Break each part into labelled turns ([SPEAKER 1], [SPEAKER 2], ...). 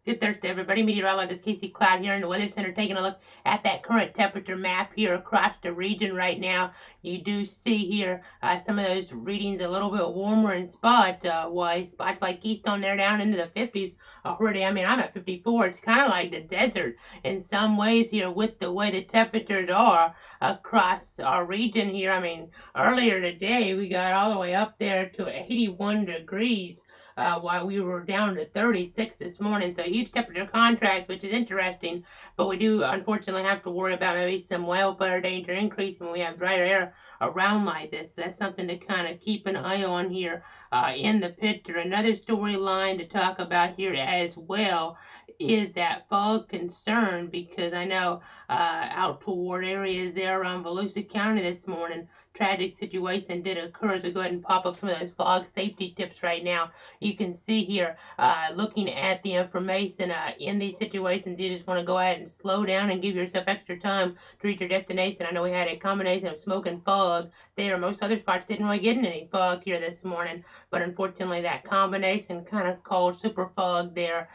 [SPEAKER 1] Good Thursday, everybody. Meteorologist Casey Cloud here in the Weather Center taking a look at that current temperature map here across the region right now. You do see here some of those readings a little bit warmer in spot-wise. Spots like Keystone, they're down into the 50s already. I mean, I'm at 54. It's kind of like the desert in some ways here with the way the temperatures are across our region here. I mean, earlier today we got all the way up there to 81 degrees. While we were down to 36 this morning. So huge temperature contrast, which is interesting. But we do unfortunately have to worry about maybe some wildfire danger increase when we have drier air around like this. So that's something to kind of keep an eye on here in the picture. Another storyline to talk about here as well is that fog concern, because I know out toward areas there around Volusia County this morning, tragic situation did occur. So go ahead and pop up some of those fog safety tips right now. You can see here, looking at the information in these situations, you just want to go ahead and slow down and give yourself extra time to reach your destination. I know we had a combination of smoke and fog there. Most other spots didn't really get any fog here this morning, but unfortunately that combination kind of called super fog there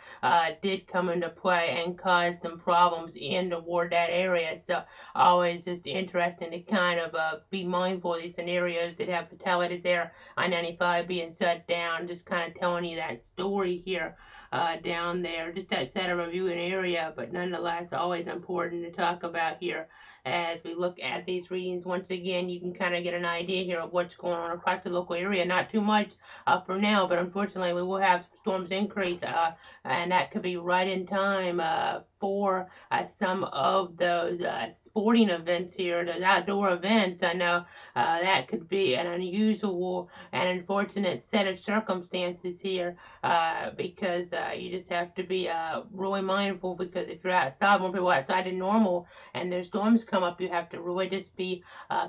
[SPEAKER 1] did come into play and cause some problems in toward that area. So always just interesting to kind of be mindful of these scenarios that have fatalities there. I-95 being shut down, just kind of telling you that story here down there, just outside of a viewing area, but nonetheless always important to talk about here as we look at these readings. Once again, you can kind of get an idea here of what's going on across the local area. Not too much for now, but unfortunately we will have storms increase, and that could be right in time for some of those sporting events here, those outdoor events. I know that could be an unusual and unfortunate set of circumstances here because you just have to be really mindful, because if you're outside, more people outside than normal, and there's storms come up, you have to really just be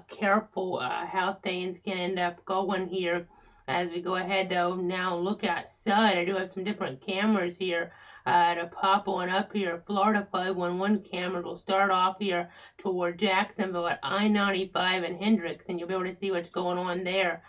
[SPEAKER 1] careful how things can end up going here. As we go ahead though, now look outside. I do have some different cameras here to pop on up here. Florida 511 camera will start off here toward Jacksonville at I-95 and Hendricks, and you'll be able to see what's going on there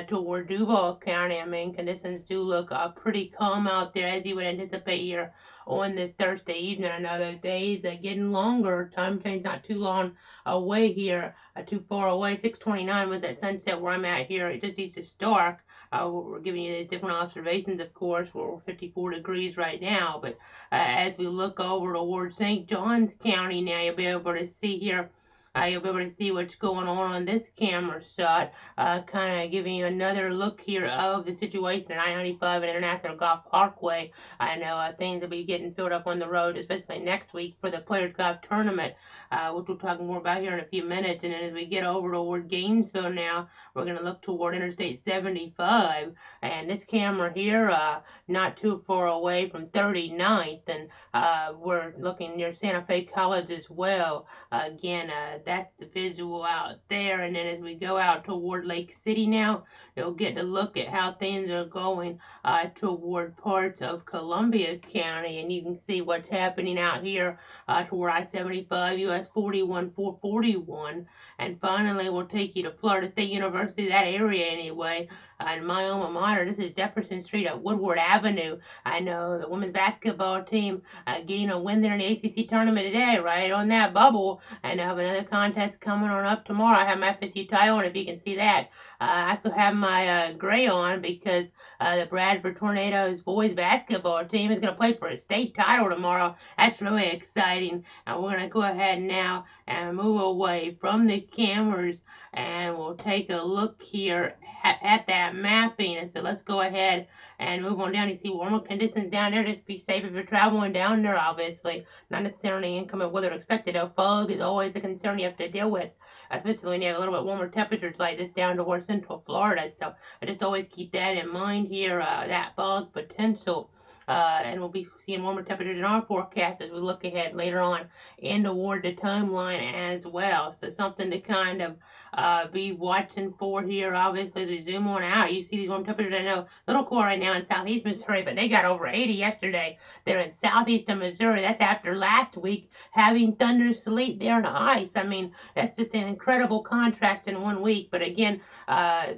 [SPEAKER 1] toward Duval County. I mean, conditions do look pretty calm out there, as you would anticipate here on this Thursday evening. I know those days are getting longer. Time change not too long away here, too far away. 6:29 was at sunset where I'm at here, just east of Stark. We're giving you these different observations, of course. We're 54 degrees right now, but as we look over towards St. Johns County now, you'll be able to see here. You'll be able to see what's going on this camera shot, kind of giving you another look here of the situation at I-95 and International Golf Parkway. I know things will be getting filled up on the road, especially next week for the Players Golf Tournament, which we'll talk more about here in a few minutes. And then as we get over toward Gainesville now, we're going to look toward Interstate 75. And this camera here, not too far away from 39th, and we're looking near Santa Fe College as well. Again, that's the visual out there. And then as we go out toward Lake City now, you'll get to look at how things are going toward parts of Columbia County, and you can see what's happening out here toward I-75, US 41, 441. And finally, we'll take you to Florida State University, that area anyway. And my alma mater, this is Jefferson Street at Woodward Avenue. I know the women's basketball team getting a win there in the ACC tournament today, right on that bubble. And I have another contest coming on up tomorrow. I have my FSU tie on, if you can see that. I also have my gray on because the Bradford Tornadoes boys basketball team is going to play for a state title tomorrow. That's really exciting. And we're going to go ahead now and move away from the cameras, and we'll take a look here at that mapping. And so let's go ahead and move on down. You see warmer conditions down there. Just be safe if you're traveling down there, obviously. Not necessarily inclement weather expected, though. Fog is always a concern you have to deal with, especially when you have a little bit warmer temperatures like this down towards central Florida. So I just always keep that in mind here, that fog potential. And we'll be seeing warmer temperatures in our forecast as we look ahead later on and toward the timeline as well. So something to kind of be watching for here, obviously, as we zoom on out. You see these warm temperatures. I know a little cool right now in southeast Missouri, but they got over 80 yesterday. They're in southeastern Missouri. That's after last week having thunder sleet there on the ice. I mean, that's just an incredible contrast in 1 week. But again,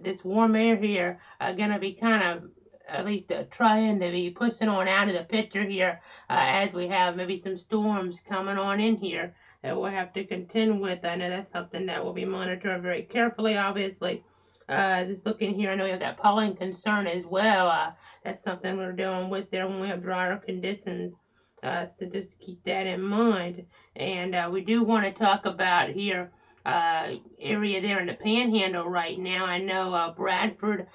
[SPEAKER 1] this warm air here going to be kind of at least trying to be pushing on out of the picture here as we have maybe some storms coming on in here that we'll have to contend with. I know that's something that will be monitored very carefully, obviously. Just looking here, I know we have that pollen concern as well. That's something we're dealing with there when we have drier conditions. So just keep that in mind. And we do want to talk about here area there in the Panhandle right now. I know Bradford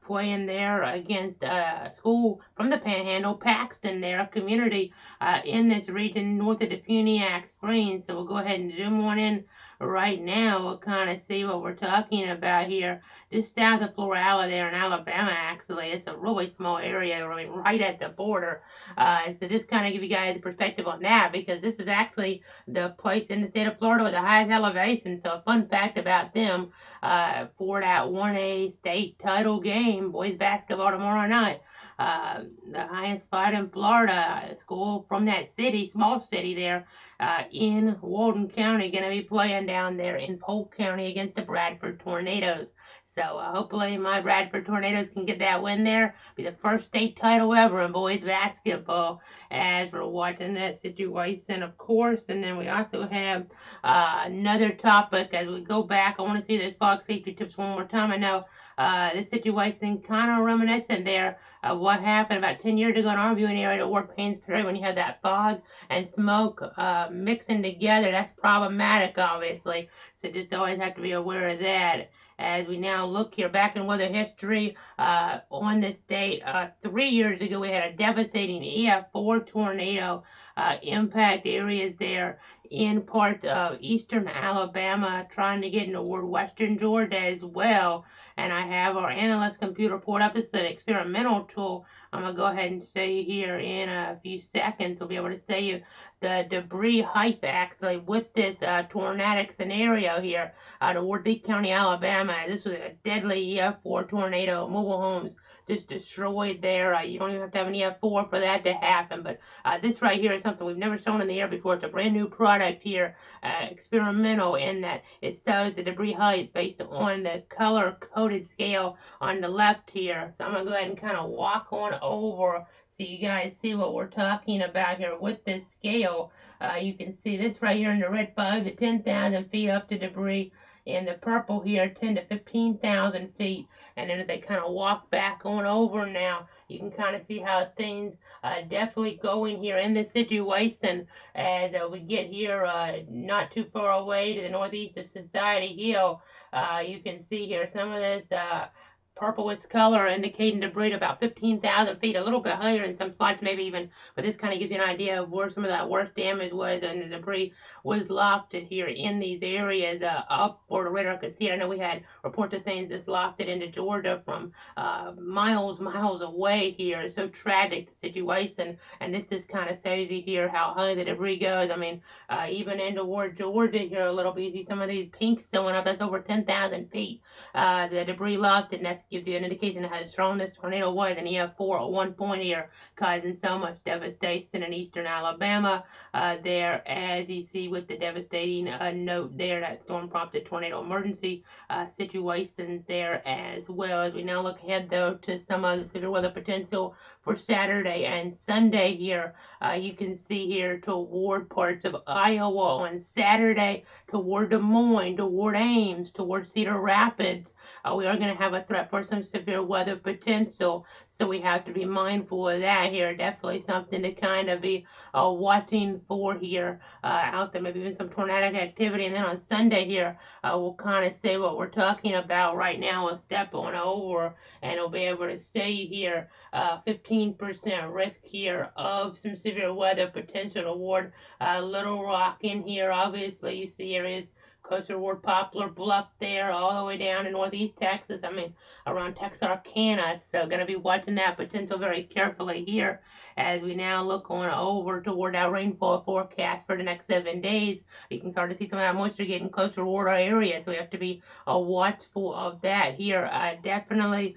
[SPEAKER 1] playing there against school from the Panhandle, Paxton there, a community in this region north of the Puniac Springs. So we'll go ahead and zoom on in right now. We'll kind of see what we're talking about here. Just south of Florala there in Alabama, actually. It's a really small area, right at the border. So just kind of give you guys a perspective on that, because this is actually the place in the state of Florida with the highest elevation. So a fun fact about them, for that 1A state title game, boys basketball tomorrow night. The highest spot in Florida, school from that city, small city there, in Walden County, going to be playing down there in Polk County against the Bradford Tornadoes. So hopefully my Bradford Tornadoes can get that win there. Be the first state title ever in boys basketball as we're watching that situation, of course. And then we also have another topic as we go back. I want to see those fog safety tips one more time. I know the situation kind of reminiscent there of what happened about 10 years ago in our viewing area at Ward Payne's Perry when you have that fog and smoke mixing together. That's problematic, obviously. So just always have to be aware of that. As we now look here back in weather history on this date, 3 years ago we had a devastating EF4 tornado impact areas there in parts of eastern Alabama, trying to get into western Georgia as well. And I have our analyst computer pulled up. This is an experimental tool. I'm going to go ahead and show you here in a few seconds. We'll be able to show you the debris height actually with this tornadic scenario here toward Lee County, Alabama. This was a deadly EF4 tornado. Mobile homes just destroyed there. You don't even have to have an EF4 for that to happen. But this right here is something we've never shown in the air before. It's a brand new product here, experimental, in that it shows the debris height based on the color-coded scale on the left here. So I'm going to go ahead and kind of walk on over so you guys see what we're talking about here with this scale. You can see this right here in the red 5 to 10,000 feet up to debris. In the purple here, 10 to 15,000 feet. And then as they kind of walk back on over now, you can kind of see how things definitely going here in this situation as we get here not too far away to the northeast of Society Hill. You can see here some of this purplish color indicating debris about 15,000 feet, a little bit higher in some spots, maybe even, but this kind of gives you an idea of where some of that worst damage was, and the debris was lofted here in these areas up where the radar could see it. I know we had reports of things that's lofted into Georgia from miles away here. It's so tragic, the situation, and this just kind of shows you here how high the debris goes. I mean, even into toward Georgia here a little bit, you see some of these pinks showing up. That's over 10,000 feet. The debris lofted, and that's gives you an indication of how strong this tornado was, and EF4 at one point here, causing so much devastation in eastern Alabama there, as you see with the devastating note there, that storm prompted tornado emergency situations there, as well. As we now look ahead though to some of the severe weather potential for Saturday and Sunday here, you can see here toward parts of Iowa on Saturday, toward Des Moines, toward Ames, toward Cedar Rapids. We are going to have a threat for some severe weather potential, so we have to be mindful of that here. Definitely something to kind of be watching for here out there, maybe even some tornadic activity. And then on Sunday here, we'll kind of say what we're talking about right now. We'll step on over and we'll be able to say here 15% risk here of some severe weather potential toward Little Rock in here. Obviously, you see areas closer toward Poplar Bluff there, all the way down in northeast Texas. I mean, around Texarkana. So going to be watching that potential very carefully here as we now look on over toward our rainfall forecast for the next 7 days. You can start to see some of that moisture getting closer toward our area, so we have to be watchful of that here. Definitely,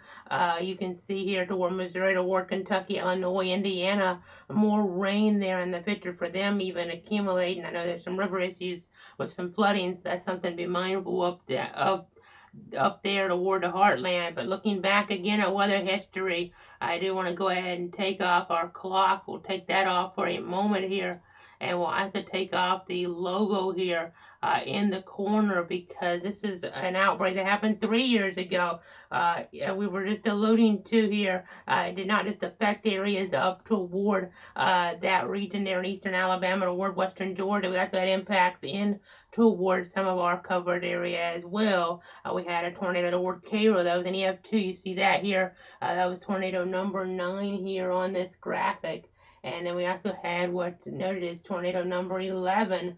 [SPEAKER 1] you can see here toward Missouri, toward Kentucky, Illinois, Indiana, more rain there in the picture for them even accumulating. I know there's some river issues with some flooding, so that's something to be mindful of up there toward the heartland. But looking back again at weather history, I do want to go ahead and take off our clock. We'll take that off for a moment here. And we'll also take off the logo here in the corner, because this is an outbreak that happened 3 years ago. We were just alluding to here. It did not just affect areas up toward that region there in eastern Alabama toward western Georgia. We also had impacts in toward some of our covered area as well. We had a tornado toward Cairo. That was an EF2. You see that here. That was tornado number 9 here on this graphic. And then we also had what's noted as tornado number 11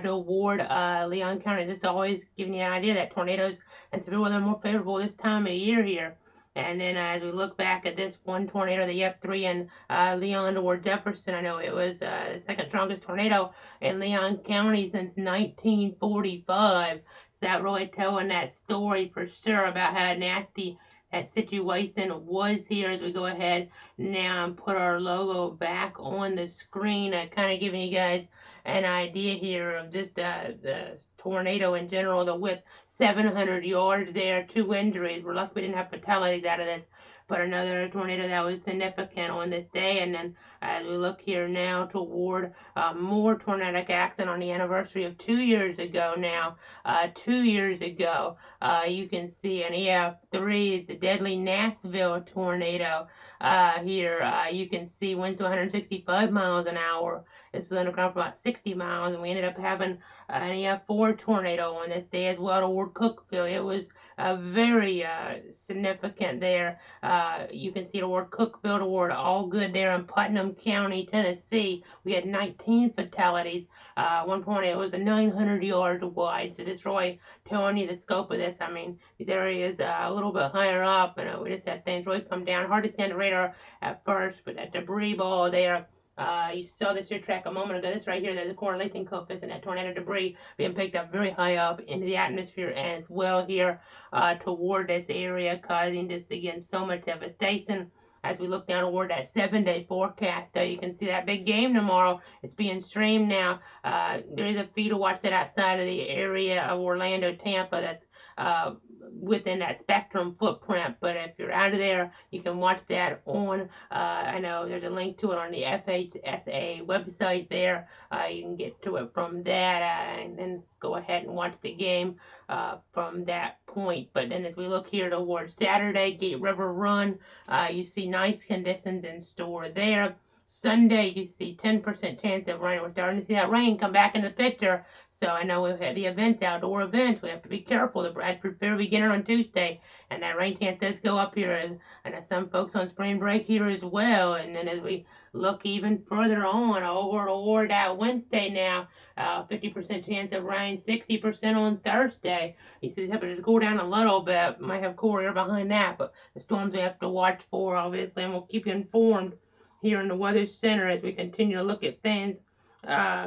[SPEAKER 1] toward Leon County. Just always giving you an idea that tornadoes and severe weather are more favorable this time of year here. And then as we look back at this one tornado, the F3 in Leon toward Jefferson, I know it was the second strongest tornado in Leon County since 1945. So that really telling that story for sure about how nasty that situation was here. As we go ahead now and put our logo back on the screen, kind of giving you guys an idea here of just the tornado in general. The width 700 yards there, 2 injuries. We're lucky we didn't have fatalities out of this, but another tornado that was significant on this day. And then as we look here now toward more tornadic accident on the anniversary of 2 years ago now. 2 years ago, you can see an EF3, the deadly Nashville tornado. Here you can see winds to 165 miles an hour. This is underground for about 60 miles, and we ended up having an EF4 tornado on this day as well toward Cookeville. It was very significant there. You can see toward Cookeville, toward Allgood there in Putnam County, Tennessee. We had 19 fatalities. One point it was 900 yards wide, so this really telling you the scope of this. I mean, these areas a little bit higher up, and we just had things really come down. Hard to see on the radar at first, but that debris ball there. You saw this here track a moment ago. This right here, there's a correlation coefficient, that tornado debris being picked up very high up into the atmosphere as well here toward this area, causing just, again, so much devastation. As we look down toward that 7-day forecast, you can see that big game tomorrow. It's being streamed now. There is a fee to watch that outside of the area of Orlando, Tampa. That's within that spectrum footprint, but if you're out of there, you can watch that on, I know there's a link to it on the FHSA website there. You can get to it from that and then go ahead and watch the game from that point. But then as we look here towards Saturday, Gate River Run, you see nice conditions in store there. Sunday, you see 10% chance of rain. We're starting to see that rain come back in the picture. So I know we've had the events, outdoor events. We have to be careful. The prepare beginner on Tuesday, and that rain chance does go up here. And some folks on spring break here as well. And then as we look even further on over toward that Wednesday now, 50% chance of rain, 60% on Thursday. You see the temperatures go down a little bit. Might have cool air behind that, but the storms we have to watch for, obviously, and we'll keep you informed here in the Weather Center as we continue to look at things,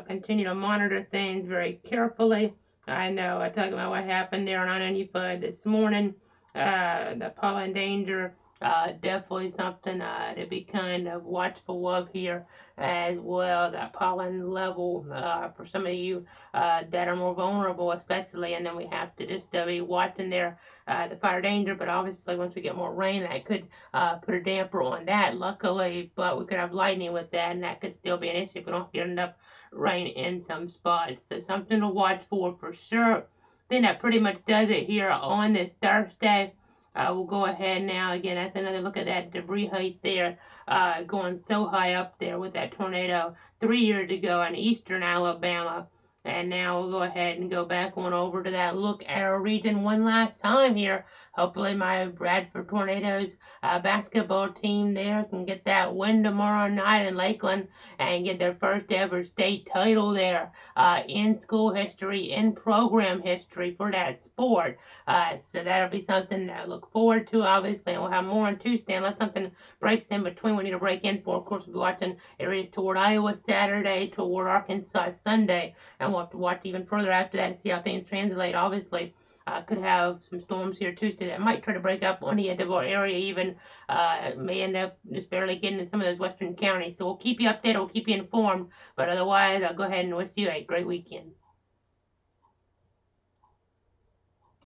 [SPEAKER 1] continue to monitor things very carefully. I know I talked about what happened there on I-95 this morning, the pollen danger, definitely something to be kind of watchful of here as well, that pollen level for some of you that are more vulnerable especially, and then we have to just be watching there the fire danger, but obviously once we get more rain that could put a damper on that, luckily, but we could have lightning with that, and that could still be an issue if we don't get enough rain in some spots. So something to watch for sure. I think that pretty much does it here on this Thursday. We'll go ahead now. Again, that's another look at that debris height there, going so high up there with that tornado 3 years ago in eastern Alabama. And now we'll go ahead and go back on over to that look at our region one last time here. Hopefully my Bradford Tornadoes basketball team there can get that win tomorrow night in Lakeland and get their first ever state title there in school history, in program history for that sport. So that'll be something to look forward to, obviously. And we'll have more on Tuesday unless something breaks in between we need to break in for. Of course, we'll be watching areas toward Iowa Saturday, toward Arkansas Sunday, and we'll have to watch even further after that to see how things translate, obviously. Could have some storms here Tuesday that might try to break up on the edge of our area, even may end up just barely getting in some of those western counties. So we'll keep you updated, we'll keep you informed, but otherwise I'll go ahead and wish you a great weekend.